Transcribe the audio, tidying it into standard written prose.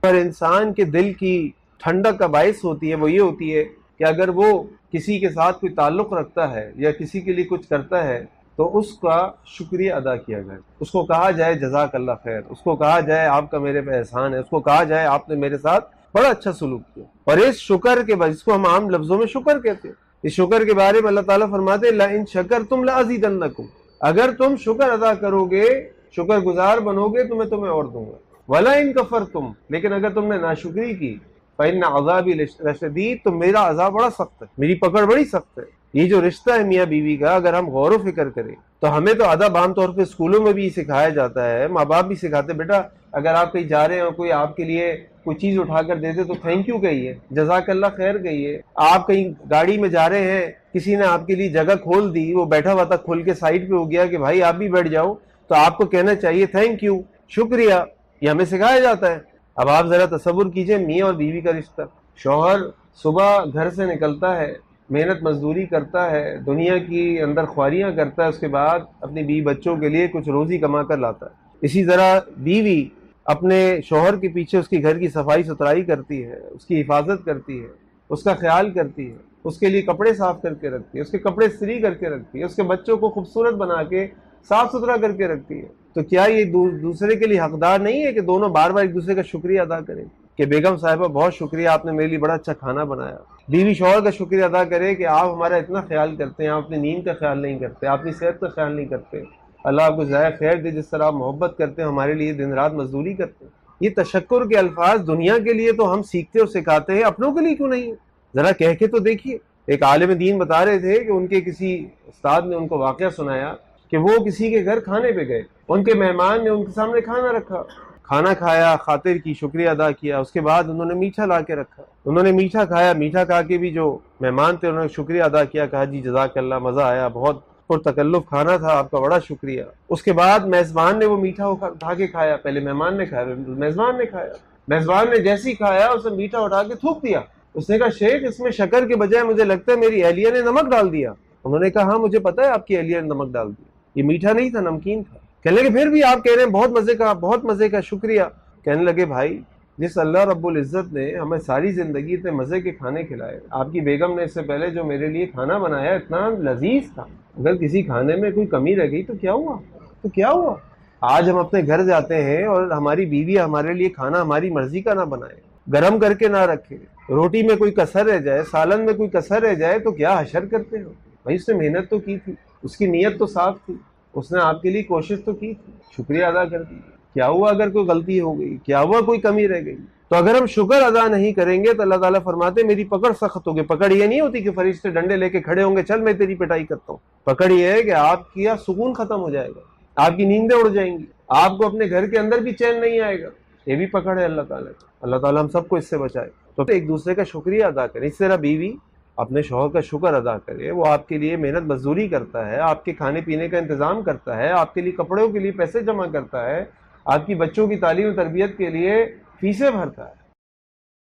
ہر انسان کے دل کی ٹھنڈک کا باعث ہوتی ہے وہ یہ ہوتی ہے کہ اگر وہ کسی کے ساتھ کوئی تعلق رکھتا ہے یا کسی کے لیے کچھ کرتا ہے تو اس کا شکریہ ادا کیا جائے، اس کو کہا جائے جزاک اللہ خیر، اس کو کہا جائے آپ کا میرے پہ احسان ہے، اس کو کہا جائے آپ نے میرے ساتھ بڑا اچھا سلوک کیا۔ اور اس شکر کے بعد، اس کو ہم عام لفظوں میں شکر کہتے ہیں، اس شکر کے بارے میں اللہ تعالیٰ فرماتے ہیں لَإِن شَكَرْتُمْ لَأَزِيدَنَّكُمْ، اگر تم شکر ادا کرو گے، شکر گزار بنو گے تو میں تمہیں اور دوں گا، وَلَئِن كَفَرْتُمْ، لیکن اگر تم نے ناشکری کی فَإِنَّ عَذَابِي لَشَدِيدٌ، تو میرا عذاب بڑا سخت ہے، میری پکڑ بڑی سخت ہے۔ یہ جو رشتہ ہے میاں بیوی کا، اگر ہم غور و فکر کریں تو ہمیں تو ادب عام طور پہ اسکولوں میں بھی سکھایا جاتا ہے، ماں باپ بھی سکھاتے، بیٹا اگر آپ کہیں جا رہے ہیں اور کوئی آپ کے لیے کوئی چیز اٹھا کر دے دے تو تھینک یو کہیے، جزاک اللہ خیر کہیے۔ آپ کہیں گاڑی میں جا رہے ہیں، کسی نے آپ کے لیے جگہ کھول دی، وہ بیٹھا ہوا تھا کھول کے سائڈ پہ ہو گیا کہ بھائی آپ بھی بیٹھ جاؤ، تو آپ کو کہنا چاہیے تھینک یو، شکریہ، یہ ہمیں سکھایا جاتا ہے۔ اب آپ ذرا تصور کیجئے میاں اور بیوی کا رشتہ، شوہر صبح گھر سے نکلتا ہے، محنت مزدوری کرتا ہے، دنیا کی اندر خواریاں کرتا ہے، اس کے بعد اپنی بیوی بچوں کے لیے کچھ روزی کما کر لاتا ہے۔ اسی طرح بیوی اپنے شوہر کے پیچھے اس کی گھر کی صفائی ستھرائی کرتی ہے، اس کی حفاظت کرتی ہے، اس کا خیال کرتی ہے، اس کے لیے کپڑے صاف کر کے رکھتی ہے، اس کے کپڑے استری کر کے رکھتی ہے، اس کے بچوں کو خوبصورت بنا کے صاف ستھرا کر کے رکھتی ہے۔ تو کیا یہ دوسرے کے لیے حقدار نہیں ہے کہ دونوں بار بار ایک دوسرے کا شکریہ ادا کریں کہ بیگم صاحبہ بہت شکریہ، آپ نے میرے لیے بڑا اچھا کھانا بنایا۔ بیوی شوہر کا شکریہ ادا کرے کہ آپ ہمارا اتنا خیال کرتے ہیں، آپ اپنی نیند کا خیال نہیں کرتے، آپ اپنی صحت کا خیال نہیں کرتے، اللہ آپ کو ضائع خیر دے، جس طرح آپ محبت کرتے ہیں ہمارے لیے دن رات مزدوری کرتے ہیں۔ یہ تشکر کے الفاظ دنیا کے لیے تو ہم سیکھتے اور سکھاتے ہیں، اپنوں کے لیے کیوں نہیں؟ ذرا کہہ کے تو دیکھیے۔ ایک عالم دین بتا رہے تھے کہ ان کے کسی استاد نے ان کو واقعہ سنایا کہ وہ کسی کے گھر کھانے پہ گئے، ان کے مہمان نے ان کے سامنے کھانا رکھا، کھانا کھایا، خاطر کی، شکریہ ادا کیا، اس کے بعد انہوں نے میٹھا لا کے رکھا، انہوں نے میٹھا کھایا، میٹھا کھا کے بھی جو مہمان تھے انہوں نے شکریہ ادا کیا، کہا جی جزاک اللہ، مزہ آیا، بہت پرتکلف کھانا تھا، آپ کا بڑا شکریہ۔ اس کے بعد میزبان نے وہ میٹھا اٹھا کے کھایا، پہلے مہمان نے کھایا، میزبان نے کھایا، میزبان نے جیسے ہی کھایا اس نے میٹھا اٹھا کے تھوک دیا، اس نے کہا شیخ اس میں شکر کے بجائے مجھے لگتا ہے میری اہلیہ نے نمک ڈال دیا۔ انہوں نے کہا ہاں مجھے پتا ہے آپ کی اہلیہ نے نمک ڈال دیا، یہ میٹھا نہیں تھا، نمکین تھا۔ کہنے لگے پھر بھی آپ کہہ رہے ہیں بہت مزے کا، بہت مزے کا، شکریہ۔ کہنے لگے بھائی جس اللہ رب العزت نے ہمیں ساری زندگی اتنے مزے کے کھانے کھلائے، آپ کی بیگم نے اس سے پہلے جو میرے لیے کھانا بنایا اتنا لذیذ تھا، اگر کسی کھانے میں کوئی کمی رہ گئی تو کیا ہوا؟ تو کیا ہوا؟ آج ہم اپنے گھر جاتے ہیں اور ہماری بیوی ہمارے لیے کھانا ہماری مرضی کا نہ بنائے، گرم کر کے نہ رکھے، روٹی میں کوئی کسر رہ جائے، سالن میں کوئی کسر رہ جائے تو کیا حشر کرتے ہو؟ بھائی اس نے محنت تو کی تھی، اس کی نیت تو صاف تھی، اس نے آپ کے لیے کوشش تو کی تھی، شکریہ ادا کر دی، کیا ہوا اگر کوئی غلطی ہو گئی؟ کیا ہوا کوئی کمی رہ گئی؟ تو اگر ہم شکر ادا نہیں کریں گے تو اللہ تعالیٰ فرماتے میری پکڑ سخت ہوگی۔ پکڑ یہ نہیں ہوتی کہ فرشتے ڈنڈے لے کے کھڑے ہوں گے چل میں تیری پٹائی کرتا ہوں، پکڑ یہ ہے کہ آپ کا سکون ختم ہو جائے گا، آپ کی نیندیں اڑ جائیں گی، آپ کو اپنے گھر کے اندر بھی چین نہیں آئے گا۔ یہ بھی پکڑ ہے اللہ تعالیٰ کی، اللہ تعالیٰ ہم سب کو اس سے بچائے۔ تو ایک دوسرے کا شکریہ ادا کریں، اس طرح بیوی اپنے شوہر کا شکر ادا کرے، وہ آپ کے لیے محنت مزدوری کرتا ہے، آپ کے کھانے پینے کا انتظام کرتا ہے، آپ کے لیے کپڑوں کے لیے پیسے جمع کرتا ہے، آپ کی بچوں کی تعلیم و تربیت کے لیے فیسیں بھرتا ہے،